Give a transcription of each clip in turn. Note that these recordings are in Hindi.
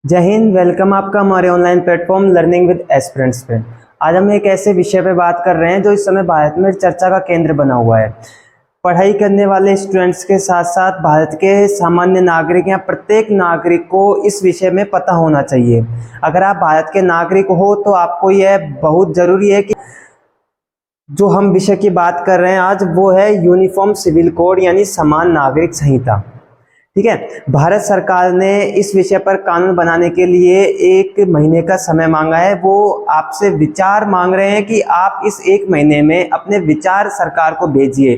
जय हिंद। वेलकम आपका हमारे online platform learning with aspirants पे। आज हम एक ऐसे विषय पे बात कर रहे हैं जो इस समय भारत में चर्चा का केंद्र बना हुआ है। पढ़ाई करने वाले स्टूडेंट्स के साथ साथ भारत के सामान्य नागरिक या प्रत्येक नागरिक को इस विषय में पता होना चाहिए। अगर आप भारत के नागरिक हो तो आपको यह बहुत ज़रूरी है कि जो हम विषय की बात कर रहे हैं आज वो है यूनिफॉर्म सिविल कोड यानी समान नागरिक संहिता। ठीक है, भारत सरकार ने इस विषय पर कानून बनाने के लिए 1 महीने का समय मांगा है। वो आपसे विचार मांग रहे हैं कि आप इस 1 महीने में अपने विचार सरकार को भेजिए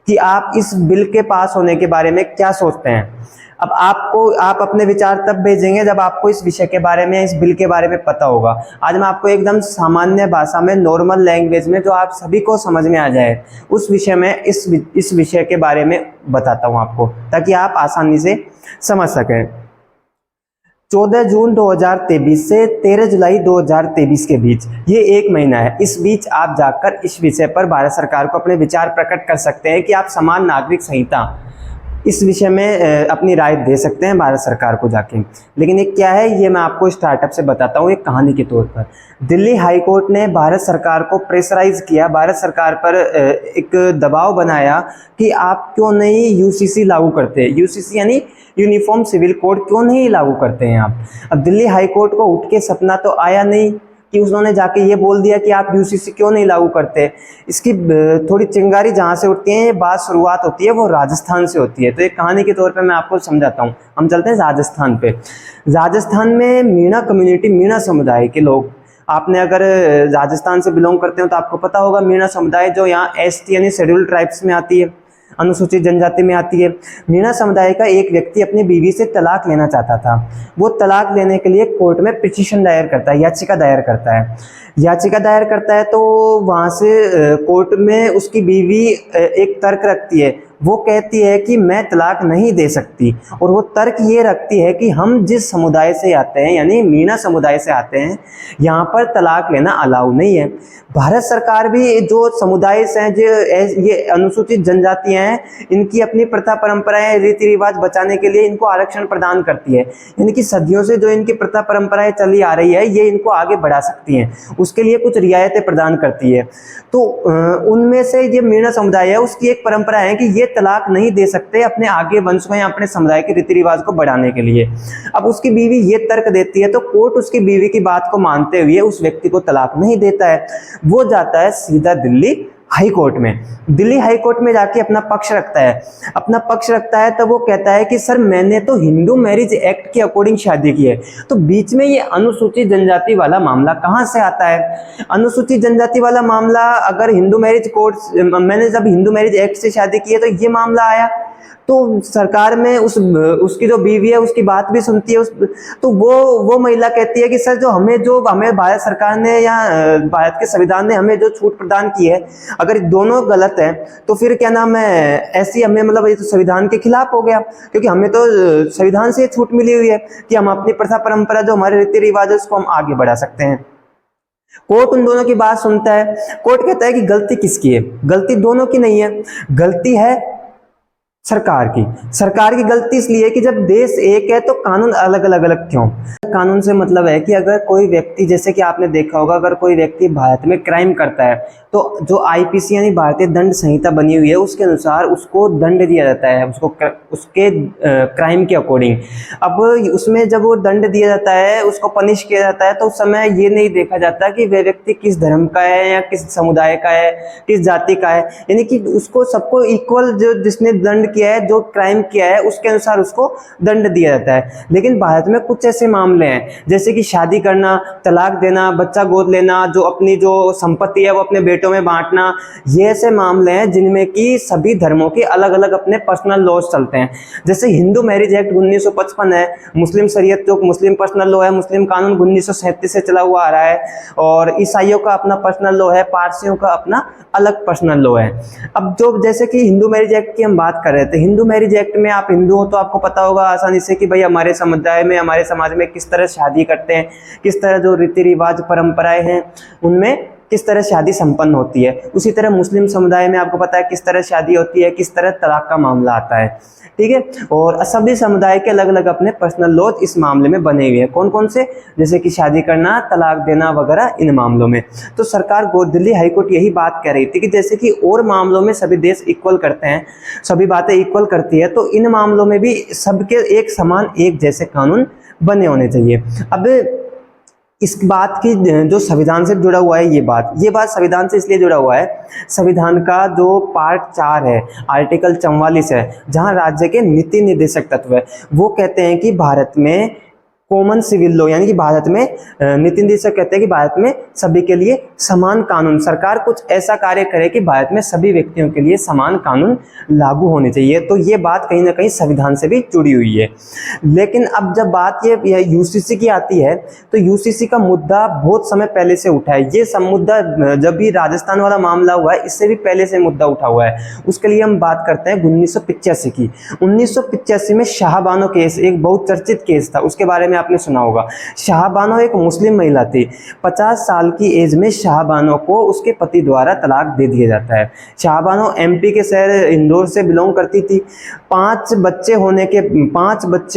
कि आप इस बिल के पास होने के बारे में क्या सोचते हैं। अब आप अपने विचार तब भेजेंगे जब आपको इस विषय के बारे में, इस बिल के बारे में पता होगा। आज मैं आपको एकदम सामान्य भाषा में, नॉर्मल लैंग्वेज में, जो आप सभी को समझ में आ जाए उस विषय में, इस विषय के बारे में बताता हूं आपको, ताकि आप आसानी से समझ सकें। 14 जून 2023 से 13 जुलाई 2023 के बीच, ये 1 महीना है। इस बीच आप जाकर इस विषय पर भारत सरकार को अपने विचार प्रकट कर सकते हैं कि आप समान नागरिक संहिता इस विषय में अपनी राय दे सकते हैं भारत सरकार को जाके। लेकिन ये क्या है, ये मैं आपको स्टार्टअप से बताता हूँ एक कहानी के तौर पर। दिल्ली हाई कोर्ट ने भारत सरकार को प्रेशराइज किया, भारत सरकार पर एक दबाव बनाया कि आप क्यों नहीं यूसीसी लागू करते। यूसीसी यानी यूनिफॉर्म सिविल कोड क्यों नहीं लागू करते हैं आप। अब दिल्ली हाई कोर्ट को उठ के सपना तो आया नहीं कि उन्होंने जाके ये बोल दिया कि आप यूसीसी क्यों नहीं लागू करते। इसकी थोड़ी चिंगारी जहाँ से उठती है, ये बात शुरुआत होती है वो राजस्थान से होती है। तो एक कहानी के तौर पे मैं आपको समझाता हूँ। हम चलते हैं राजस्थान पे। राजस्थान में मीणा कम्युनिटी, मीणा समुदाय के लोग, आपने अगर राजस्थान से बिलोंग करते हो तो आपको पता होगा मीणा समुदाय जो यहाँ एसटी यानी शेड्यूल्ड ट्राइब्स में आती है, अनुसूचित जनजाति में आती है। मीणा समुदाय का एक व्यक्ति अपनी बीवी से तलाक लेना चाहता था। वो तलाक लेने के लिए कोर्ट में पिटीशन दायर करता है, याचिका दायर करता है। याचिका दायर करता है तो वहाँ से कोर्ट में उसकी बीवी एक तर्क रखती है। वो कहती है कि मैं तलाक नहीं दे सकती, और वो तर्क ये रखती है कि हम जिस समुदाय से आते हैं यानी मीणा समुदाय से आते हैं, यहाँ पर तलाक लेना अलाउ नहीं है। भारत सरकार भी जो समुदाय से हैं, जो ये अनुसूचित जनजातियाँ हैं, इनकी अपनी प्रथा परंपराएं, रीति रिवाज बचाने के लिए इनको आरक्षण प्रदान करती है। यानी कि सदियों से जो इनकी प्रथा परंपराएं चली आ रही है, ये इनको आगे बढ़ा सकती हैं, उसके लिए कुछ रियायतें प्रदान करती है। तो उनमें से ये मीणा समुदाय है, उसकी एक परंपरा है कि ये तलाक नहीं दे सकते अपने आगे वंश को या अपने समुदाय के रीति रिवाज को बढ़ाने के लिए। अब उसकी बीवी ये तर्क देती है तो कोर्ट उसकी बीवी की बात को मानते हुए उस व्यक्ति को तलाक नहीं देता है। वो जाता है सीधा दिल्ली हाई कोर्ट में। दिल्ली हाई कोर्ट में जाके अपना पक्ष रखता है। तब वो कहता है कि सर, मैंने तो हिंदू मैरिज एक्ट के अकॉर्डिंग शादी की है। तो बीच में ये अनुसूचित जनजाति वाला मामला कहाँ से आता है? अनुसूचित जनजाति वाला मामला, अगर हिंदू मैरिज कोड, मैंने जब हिंदू मैरिज एक्ट से शादी की है तो ये मामला आया। तो सरकार में उसकी जो बीवी है उसकी बात भी सुनती है। तो वो महिला कहती है कि सर, हमें भारत सरकार ने या भारत के संविधान ने हमें जो छूट प्रदान की है, अगर दोनों गलत है तो फिर क्या नाम है, ऐसी हमें, मतलब ये तो संविधान के खिलाफ हो गया, क्योंकि हमें तो संविधान से छूट मिली हुई है कि हम अपनी प्रथा परंपरा, जो हमारे रीति रिवाज है, उसको हम आगे बढ़ा सकते हैं। कोर्ट उन दोनों की बात सुनता है। कोर्ट कहता है कि गलती किसकी है? गलती दोनों की नहीं है, गलती है सरकार की गलती इसलिए है कि जब देश एक है तो कानून अलग अलग क्यों? कानून से मतलब है कि अगर कोई व्यक्ति, जैसे कि आपने देखा होगा, अगर कोई व्यक्ति भारत में क्राइम करता है तो जो आईपीसी यानी भारतीय दंड संहिता बनी हुई है उसके अनुसार उसको दंड दिया जाता है, उसके क्राइम के अकॉर्डिंग। अब उसमें जब वो दंड दिया जाता है, उसको पनिश किया जाता है, तो उस समय ये नहीं देखा जाता कि वह व्यक्ति किस धर्म का है या किस समुदाय का है, किस जाति का है। यानी कि उसको सबको इक्वल, जो जिसने दंड किया है, जो क्राइम किया है, उसके अनुसार उसको दंड दिया जाता है। लेकिन भारत में कुछ ऐसे मामले हैं जैसे कि शादी करना, तलाक देना, बच्चा गोद लेना, जो अपनी जो संपत्ति है वो अपने बेटों में बांटना, ये ऐसे मामले हैं जिनमें कि सभी धर्मों के अलग अलग अपने पर्सनल लॉज चलते हैं। जैसे हिंदू मैरिज एक्ट 1955 है, मुस्लिम शरीयत जो मुस्लिम पर्सनल लॉ है, मुस्लिम कानून 1937 से चला हुआ आ रहा है, और ईसाइयों का अपना पर्सनल लॉ है, पारसियों का अपना अलग पर्सनल लॉ है। अब जो जैसे कि हिंदू मैरिज एक्ट की हम बात कर रहे थे, हिंदू मैरिज एक्ट में आप हिंदू हो तो आपको पता होगा आसानी से कि भाई हमारे समुदाय में, हमारे समाज में किस तरह शादी करते हैं, किस तरह जो रीति रिवाज परंपराएं हैं उनमें किस तरह शादी संपन्न होती है। उसी तरह मुस्लिम समुदाय में आपको पता है किस तरह शादी होती है, किस तरह तलाक का मामला आता है, ठीक है। और सभी समुदाय के अलग अलग अपने पर्सनल लॉज इस मामले में बने हुए हैं। कौन कौन से, जैसे कि शादी करना, तलाक देना वगैरह, इन मामलों में। तो सरकार दिल्ली हाईकोर्ट यही बात कह रही थी कि जैसे कि और मामलों में सभी देश इक्वल करते हैं, सभी बातें इक्वल करती है, तो इन मामलों में भी सबके एक समान एक जैसे कानून बने होने चाहिए। अब इस बात की जो संविधान से जुड़ा हुआ है, ये बात संविधान से इसलिए जुड़ा हुआ है, संविधान का जो पार्ट 4 है, आर्टिकल 44 है, जहां राज्य के नीति निर्देशक तत्व है, वो कहते हैं कि भारत में कॉमन सिविल लॉ, यानी कि भारत में नीति निर्देशक कहते हैं कि भारत में सभी के लिए समान कानून, सरकार कुछ ऐसा कार्य करे कि भारत में सभी व्यक्तियों के लिए समान कानून लागू होने चाहिए। तो ये बात कहीं ना कहीं संविधान से भी जुड़ी हुई है। लेकिन अब जब बात ये यूसीसी की आती है, तो यूसीसी का मुद्दा बहुत समय पहले से उठा है। ये सब मुद्दा जब भी राजस्थान वाला मामला हुआ है, इससे भी पहले से मुद्दा उठा हुआ है। उसके लिए हम बात करते हैं 1985 की। 1985 में शाहबानो केस एक बहुत चर्चित केस था, उसके बारे में आपने सुना होगा। शाहबानो एक मुस्लिम महिला थी। 50 साल की एज में शाहबानो को उसके पति द्वारा तलाक दे दिया जाता है। शाहबानो एमपी के शहर इंदौर से बिलोंग करती थी। 5 बच्चे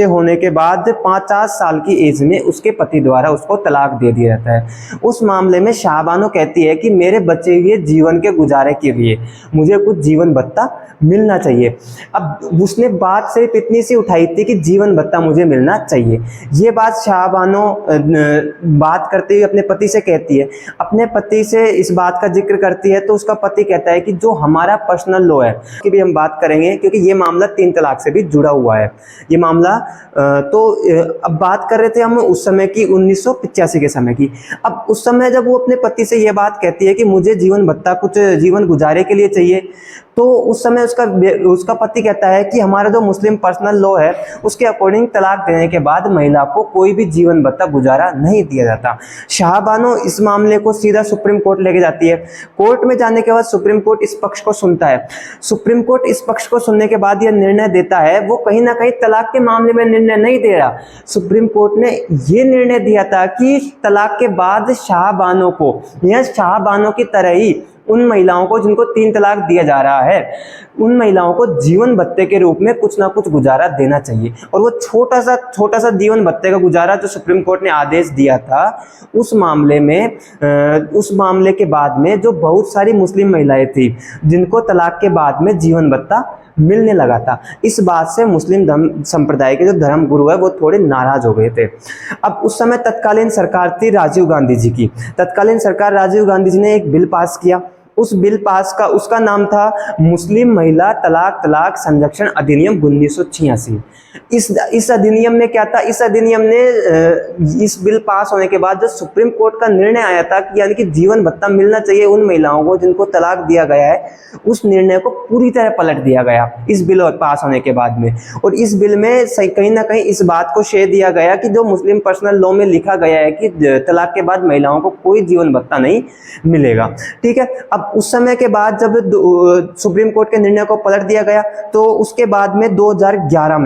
होने के बाद 50 साल की एज में उसके पति द्वारा उसको तलाक दे दिया जाता है। उस मामले में शाहबानो कहती है कि मेरे बचे हुए जीवन के गुजारे के लिए मुझे कुछ जीवन भत्ता मिलना चाहिए। अब उसने बात सिर्फ इतनी सी उठाई थी कि जीवन भत्ता मुझे मिलना चाहिए। ये बात शाहबानो बात करते हुए अपने पति से कहती है, अपने पति से इस बात का जिक्र करती है, तो उसका पति कहता है कि जो हमारा पर्सनल लॉ है कि भी हम बात करेंगे, क्योंकि ये मामला 3 तलाक से भी जुड़ा हुआ है ये मामला। तो अब बात कर रहे थे हम उस समय की, 1985 के समय की। अब उस समय जब वो अपने पति से ये बात कहती है कि मुझे जीवन भत्ता कुछ जीवन गुजारे के लिए चाहिए, तो उस समय उसका पति कहता है कि हमारा जो मुस्लिम पर्सनल लॉ है उसके अकॉर्डिंग तलाक देने के बाद महिला को कोई भी जीवन भत्ता गुजारा नहीं दिया जाता। शाहबानो इस मामले को सीधा सुप्रीम कोर्ट लेके जाती है। कोर्ट में जाने के बाद सुप्रीम कोर्ट इस पक्ष को सुनता है। सुप्रीम कोर्ट इस पक्ष को सुनने के बाद यह निर्णय देता है, वो कहीं ना कहीं तलाक के मामले में निर्णय नहीं दे रहा। सुप्रीम कोर्ट ने यह निर्णय दिया था कि तलाक के बाद शाहबानो को, या शाहबानो की तरह ही उन महिलाओं को जिनको 3 तलाक दिया जा रहा है, उन महिलाओं को जीवन भत्ते के रूप में कुछ ना कुछ गुजारा देना चाहिए। और वो छोटा सा जीवन भत्ते का गुजारा जो सुप्रीम कोर्ट ने आदेश दिया था, उस मामले के बाद में जो बहुत सारी मुस्लिम महिलाएं थी जिनको तलाक के बाद में जीवन भत्ता मिलने लगा था, इस बात से मुस्लिम धर्म संप्रदाय के जो धर्म गुरु है वो थोड़े नाराज हो गए थे। अब उस समय तत्कालीन सरकार थी राजीव गांधी जी की। तत्कालीन सरकार राजीव गांधी जी ने एक बिल पास किया। उस बिल पास का उसका नाम था मुस्लिम महिला तलाक संरक्षण अधिनियम 1986। इस अधिनियम में क्या था, इस अधिनियम ने इस बिल पास होने के बाद जो सुप्रीम कोर्ट का निर्णय आया था कि यानी कि जीवन भत्ता मिलना चाहिए उन महिलाओं को जिनको तलाक दिया गया है, उस निर्णय को पूरी तरह पलट दिया गया इस बिल पास होने के बाद में। और इस बिल में कहीं ना कहीं इस बात को शेयर दिया गया कि जो मुस्लिम पर्सनल लॉ में लिखा गया है कि तलाक के बाद महिलाओं को कोई जीवन भत्ता नहीं मिलेगा, ठीक है। अब उस समय के बाद जब सुप्रीम कोर्ट के निर्णय को पलट दिया गया, तो उसके बाद में 2011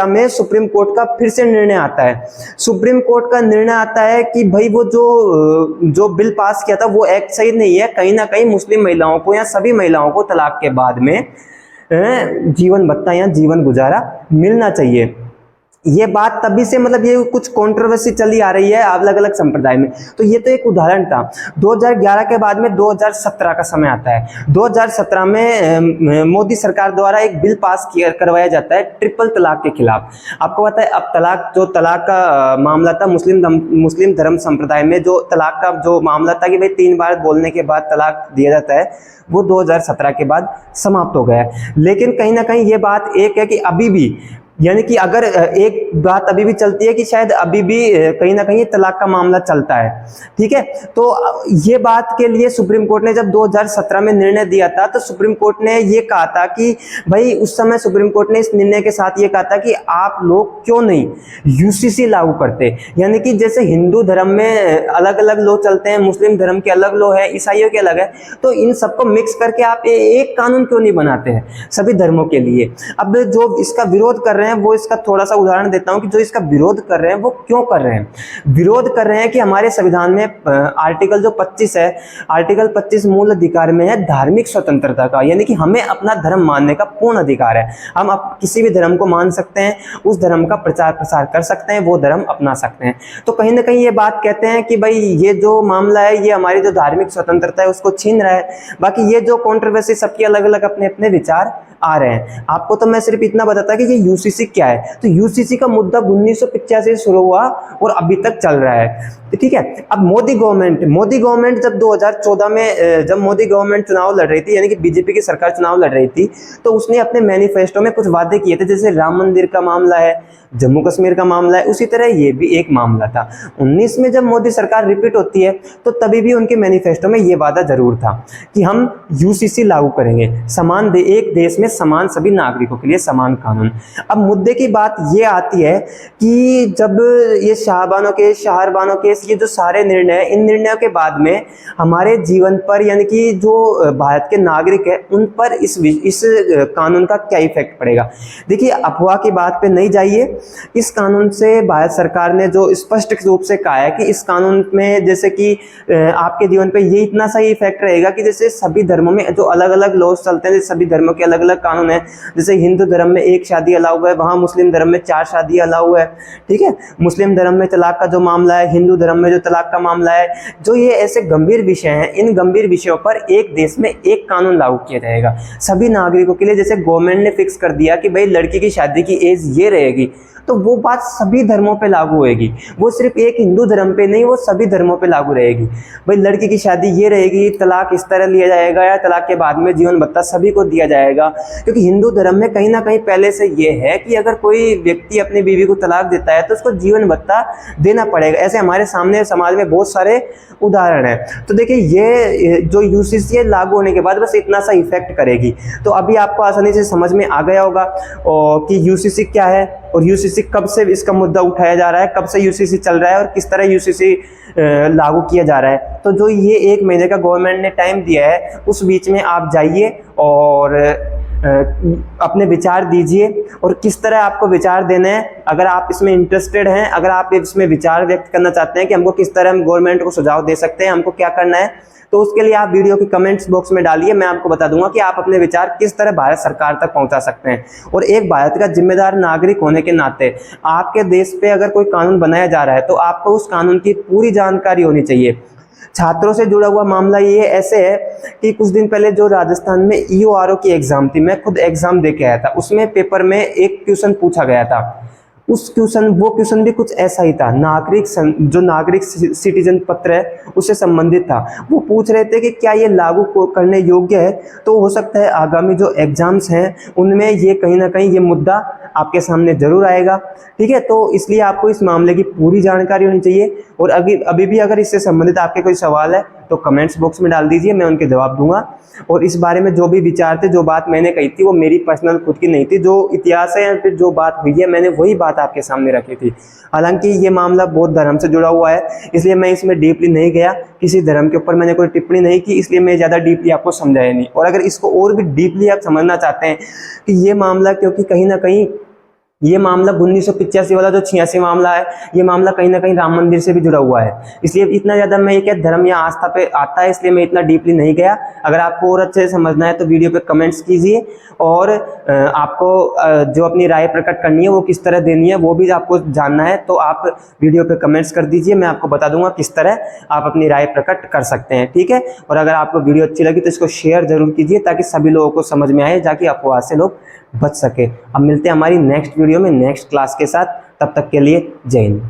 में सुप्रीम कोर्ट का फिर से निर्णय आता है। सुप्रीम कोर्ट का निर्णय आता है कि भाई वो जो बिल पास किया था वो एक्ट सही नहीं है, कहीं ना कहीं मुस्लिम महिलाओं को या सभी महिलाओं को तलाक के बाद में जीवन भत्ता या जीवन गुजारा मिलना चाहिए। ये बात तभी से मतलब ये कुछ कंट्रोवर्सी चली आ रही है अलग अलग संप्रदाय में। तो ये तो एक उदाहरण था। 2011 के बाद में 2017 का समय आता है। 2017 में मोदी सरकार द्वारा एक बिल पास करवाया जाता है ट्रिपल तलाक के खिलाफ। आपको पता है अब तलाक का मामला था मुस्लिम धर्म संप्रदाय में, जो तलाक का जो मामला था कि भाई 3 बार बोलने के बाद तलाक दिया जाता है, वो 2017 के बाद समाप्त हो गया है। लेकिन कहीं ना कहीं ये बात एक है कि अभी भी, यानी कि अगर एक बात अभी भी चलती है कि शायद अभी भी कहीं ना कहीं तलाक का मामला चलता है, ठीक है। तो ये बात के लिए सुप्रीम कोर्ट ने जब 2017 में निर्णय दिया था, तो सुप्रीम कोर्ट ने ये कहा था कि भाई उस समय सुप्रीम कोर्ट ने इस निर्णय के साथ ये कहा था कि आप लोग क्यों नहीं यूसीसी लागू करते, यानी कि जैसे हिंदू धर्म में अलग अलग लॉ चलते हैं, मुस्लिम धर्म के अलग लॉ है, ईसाइयों के अलग है, तो इन सबको मिक्स करके आप एक कानून क्यों नहीं बनाते हैं सभी धर्मों के लिए। अब जो इसका विरोध कर रहे हैं हैं वो इसका थोड़ा सा उदाहरण देता हूं कि जो इसका विरोध कर रहे हैं वो क्यों कर रहे हैं। विरोध कर रहे हैं कि हमारे संविधान में आर्टिकल जो 25 है, आर्टिकल 25 मूल अधिकार में है धार्मिक स्वतंत्रता का, यानी कि हमें अपना धर्म मानने का पूर्ण अधिकार है। हम किसी भी धर्म को मान सकते हैं, उस धर्म का प्रचार प्रसार कर सकते हैं, वो धर्म अपना सकते हैं। तो कहीं ना कहीं ये बात कहते हैं कि भाई ये जो मामला है ये हमारी जो धार्मिक स्वतंत्रता है उसको छीन रहा है। बाकी ये जो कंट्रोवर्सी सबके अलग अलग अपने अपने विचार आ रहे हैं। आपको तो मैं सिर्फ इतना बताता कि ये यूसीसी क्या है। तो यूसीसी का मुद्दा 1985 से शुरू हुआ और अभी तक चल रहा है, ठीक है। अब मोदी गवर्नमेंट जब 2014 में जब मोदी गवर्नमेंट चुनाव लड़ रही थी, यानी कि बीजेपी की सरकार चुनाव लड़ रही थी, तो उसने अपने मैनिफेस्टो में कुछ वादे किए थे, जैसे राम मंदिर का मामला है, जम्मू कश्मीर का मामला है, उसी तरह ये भी एक मामला था। 19 में जब मोदी सरकार रिपीट होती है तो तभी भी उनके मैनिफेस्टो में ये वादा जरूर था कि हम यूसीसी लागू करेंगे, एक देश में समान सभी नागरिकों के लिए समान कानून। अब मुद्दे की बात ये आती है कि जब ये शाहबानो केस ये जो सारे निर्णय, इन निर्णयों के बाद में हमारे जीवन पर, यानी कि जो भारत के नागरिक है उन पर इस कानून का क्या इफेक्ट पड़ेगा। देखिए, अफवाह की बात पे नहीं जाइए। इस कानून से भारत सरकार ने जो स्पष्ट रूप से कहा है कि इस कानून में जैसे कि आपके जीवन पे ये इतना सा इफेक्ट रहेगा कि जैसे सभी धर्मों में जो अलग अलग लॉज चलते हैं, सभी धर्मों के अलग अलग कानून है। जैसे हिंदू धर्म में 1 शादी अलाउ है, वहां मुस्लिम धर्म में 4 शादी अलाउ है, ठीक है। मुस्लिम धर्म में तलाक का जो मामला है, हिंदू धर्म में जो तलाक का मामला है, जो ये ऐसे गंभीर विषय हैं, इन गंभीर विषयों पर एक देश में एक कानून लागू किया जाएगा सभी नागरिकों के लिए। जैसे गवर्नमेंट ने फिक्स कर दिया कि भाई लड़की की शादी की एज ये रहेगी, तो वो बात सभी धर्मों पे लागू होएगी, वो सिर्फ एक हिंदू धर्म पे नहीं, वो सभी धर्मों पे लागू रहेगी। भाई लड़की की शादी ये रहेगी, तलाक इस तरह लिया जाएगा, या तलाक के बाद में जीवन भत्ता सभी को दिया जाएगा। क्योंकि हिंदू धर्म में कहीं ना कहीं पहले से ये है कि अगर कोई व्यक्ति अपनी बीवी को तलाक देता है तो उसको जीवन भत्ता देना पड़ेगा। ऐसे हमारे सामने समाज में बहुत सारे उदाहरण है। तो देखिए, ये जो यूसीसी लागू होने के बाद बस इतना सा इफेक्ट करेगी। तो अभी आपको आसानी से समझ में आ गया होगा कि यूसीसी क्या है और यूसीसी कब से इसका मुद्दा उठाया जा रहा है, कब से यूसीसी चल रहा है और किस तरह यूसीसी लागू किया जा रहा है। तो जो ये 1 महीने का गवर्नमेंट ने टाइम दिया है, उस बीच में आप जाइए और अपने विचार दीजिए और किस तरह आपको विचार देने हैं। अगर आप इसमें इंटरेस्टेड हैं, अगर आप इसमें विचार व्यक्त करना चाहते हैं कि हमको किस तरह हम गवर्नमेंट को सुझाव दे सकते हैं, हमको क्या करना है, तो उसके लिए आप वीडियो के कमेंट्स बॉक्स में डालिए। मैं आपको बता दूंगा कि आप अपने विचार किस तरह भारत सरकार तक पहुंचा सकते हैं। और एक भारत का जिम्मेदार नागरिक होने के नाते आपके देश पे अगर कोई कानून बनाया जा रहा है तो आपको उस कानून की पूरी जानकारी होनी चाहिए। छात्रों से जुड़ा हुआ मामला ये ऐसे है कि कुछ दिन पहले जो राजस्थान में ईओआरओ की एग्जाम थी, मैं खुद एग्जाम दे के आया था, उसमें पेपर में एक क्वेश्चन पूछा गया था। वो क्वेश्चन भी कुछ ऐसा ही था, नागरिक सिटीजन पत्र है उससे संबंधित था। वो पूछ रहे थे कि क्या ये लागू करने योग्य है। तो हो सकता है आगामी जो एग्जाम्स हैं उनमें ये कहीं ना कहीं ये मुद्दा आपके सामने जरूर आएगा, ठीक है। तो इसलिए आपको इस मामले की पूरी जानकारी होनी चाहिए। और अभी भी अगर इससे संबंधित आपके कोई सवाल है तो कमेंट्स बॉक्स में डाल दीजिए, मैं उनके जवाब दूंगा। और इस बारे में जो भी विचार थे, जो बात मैंने कही थी, वो मेरी पर्सनल खुद की नहीं थी। जो इतिहास है या फिर जो बात हुई है, मैंने वही बात आपके सामने रखी थी। हालांकि ये मामला बौद्ध धर्म से जुड़ा हुआ है, इसलिए मैं इसमें डीपली नहीं गया, किसी धर्म के ऊपर मैंने कोई टिप्पणी नहीं की, इसलिए मैं ज़्यादा डीपली आपको समझाया नहीं। और अगर इसको और भी डीपली आप समझना चाहते हैं कि ये मामला, क्योंकि कहीं ना कहीं ये मामला 1985 वाला जो 86 मामला है, ये मामला कहीं ना कहीं राम मंदिर से भी जुड़ा हुआ है, इसलिए इतना ज़्यादा मैं ये क्या धर्म या आस्था पे आता है, इसलिए मैं इतना डीपली नहीं गया। अगर आपको और अच्छे से समझना है तो वीडियो पे कमेंट्स कीजिए, और आपको जो अपनी राय प्रकट करनी है वो किस तरह देनी है वो भी आपको जानना है, तो आप वीडियो पे कमेंट्स कर दीजिए, मैं आपको बता दूंगा किस तरह आप अपनी राय प्रकट कर सकते हैं, ठीक है। और अगर आपको वीडियो अच्छी लगी तो इसको शेयर जरूर कीजिए ताकि सभी लोगों को समझ में आए, ताकि अफवाह से लोग बच सके। अब मिलते हैं हमारी नेक्स्ट वीडियो में नेक्स्ट क्लास के साथ, तब तक के लिए जय हिंद।